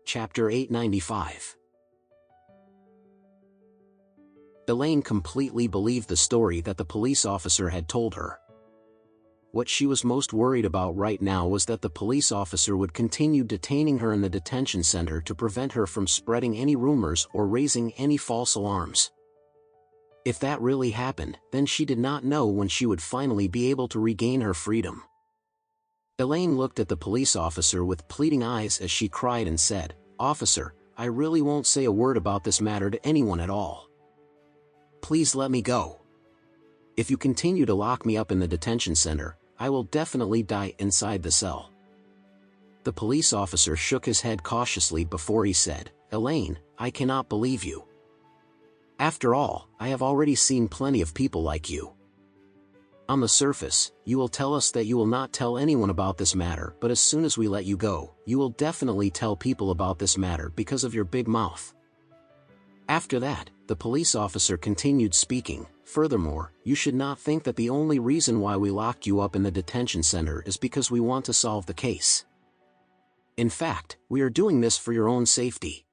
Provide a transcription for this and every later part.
Chapter 895. Elaine completely believed the story that the police officer had told her. What she was most worried about right now was that the police officer would continue detaining her in the detention center to prevent her from spreading any rumors or raising any false alarms. If that really happened, then she did not know when she would finally be able to regain her freedom. Elaine looked at the police officer with pleading eyes as she cried and said, "Officer, I really won't say a word about this matter to anyone at all. Please let me go. If you continue to lock me up in the detention center, I will definitely die inside the cell." The police officer shook his head cautiously before he said, "Elaine, I cannot believe you. After all, I have already seen plenty of people like you. On the surface, you will tell us that you will not tell anyone about this matter, but as soon as we let you go, you will definitely tell people about this matter because of your big mouth." After that, the police officer continued speaking, "Furthermore, you should not think that the only reason why we locked you up in the detention center is because we want to solve the case. In fact, we are doing this for your own safety.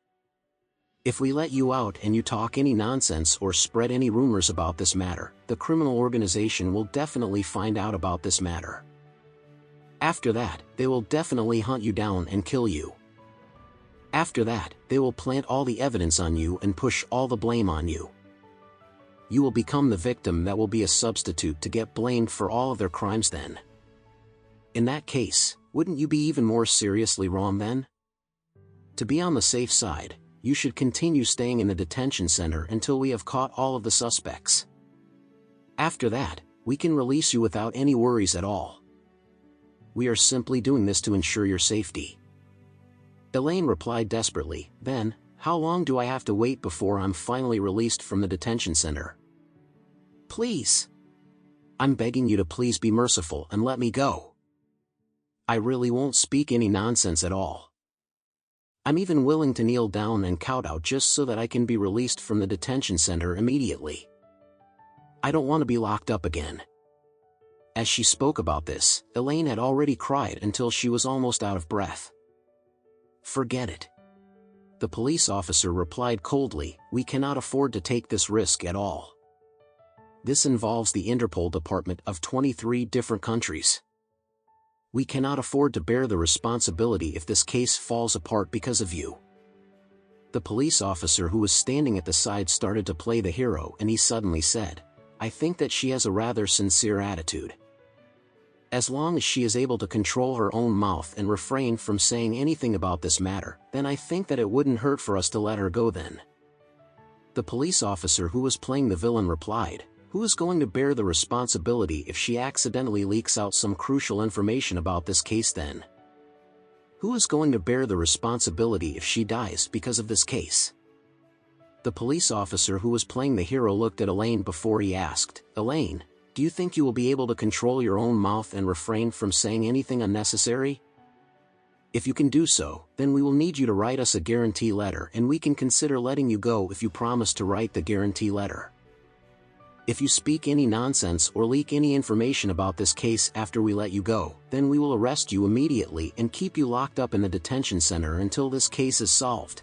If we let you out and you talk any nonsense or spread any rumors about this matter, the criminal organization will definitely find out about this matter. After that, they will definitely hunt you down and kill you. After that, they will plant all the evidence on you and push all the blame on you. You will become the victim that will be a substitute to get blamed for all of their crimes then. In that case, wouldn't you be even more seriously wrong then? To be on the safe side, you should continue staying in the detention center until we have caught all of the suspects. After that, we can release you without any worries at all. We are simply doing this to ensure your safety." Elaine replied desperately, "Then, how long do I have to wait before I'm finally released from the detention center? Please. I'm begging you to please be merciful and let me go. I really won't speak any nonsense at all. I'm even willing to kneel down and kowtow just so that I can be released from the detention center immediately. I don't want to be locked up again." As she spoke about this, Elaine had already cried until she was almost out of breath. "Forget it," the police officer replied coldly, "we cannot afford to take this risk at all. This involves the Interpol department of 23 different countries. We cannot afford to bear the responsibility if this case falls apart because of you." The police officer who was standing at the side started to play the hero and he suddenly said, "I think that she has a rather sincere attitude. As long as she is able to control her own mouth and refrain from saying anything about this matter, then I think that it wouldn't hurt for us to let her go then." The police officer who was playing the villain replied, "Who is going to bear the responsibility if she accidentally leaks out some crucial information about this case then? Who is going to bear the responsibility if she dies because of this case?" The police officer who was playing the hero looked at Elaine before he asked, "Elaine, do you think you will be able to control your own mouth and refrain from saying anything unnecessary? If you can do so, then we will need you to write us a guarantee letter and we can consider letting you go if you promise to write the guarantee letter. If you speak any nonsense or leak any information about this case after we let you go, then we will arrest you immediately and keep you locked up in the detention center until this case is solved."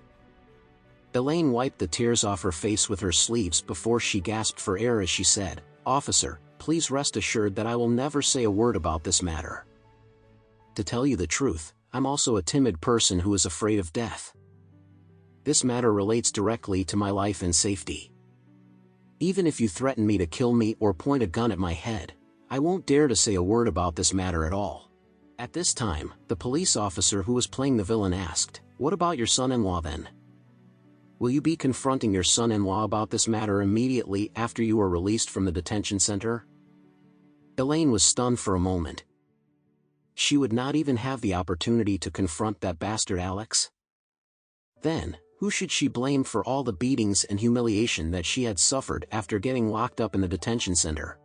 Elaine wiped the tears off her face with her sleeves before she gasped for air as she said, "Officer, please rest assured that I will never say a word about this matter. To tell you the truth, I'm also a timid person who is afraid of death. This matter relates directly to my life and safety. Even if you threaten me to kill me or point a gun at my head, I won't dare to say a word about this matter at all." At this time, the police officer who was playing the villain asked, "What about your son-in-law then? Will you be confronting your son-in-law about this matter immediately after you are released from the detention center?" Elaine was stunned for a moment. She would not even have the opportunity to confront that bastard Alex? Then, who should she blame for all the beatings and humiliation that she had suffered after getting locked up in the detention center?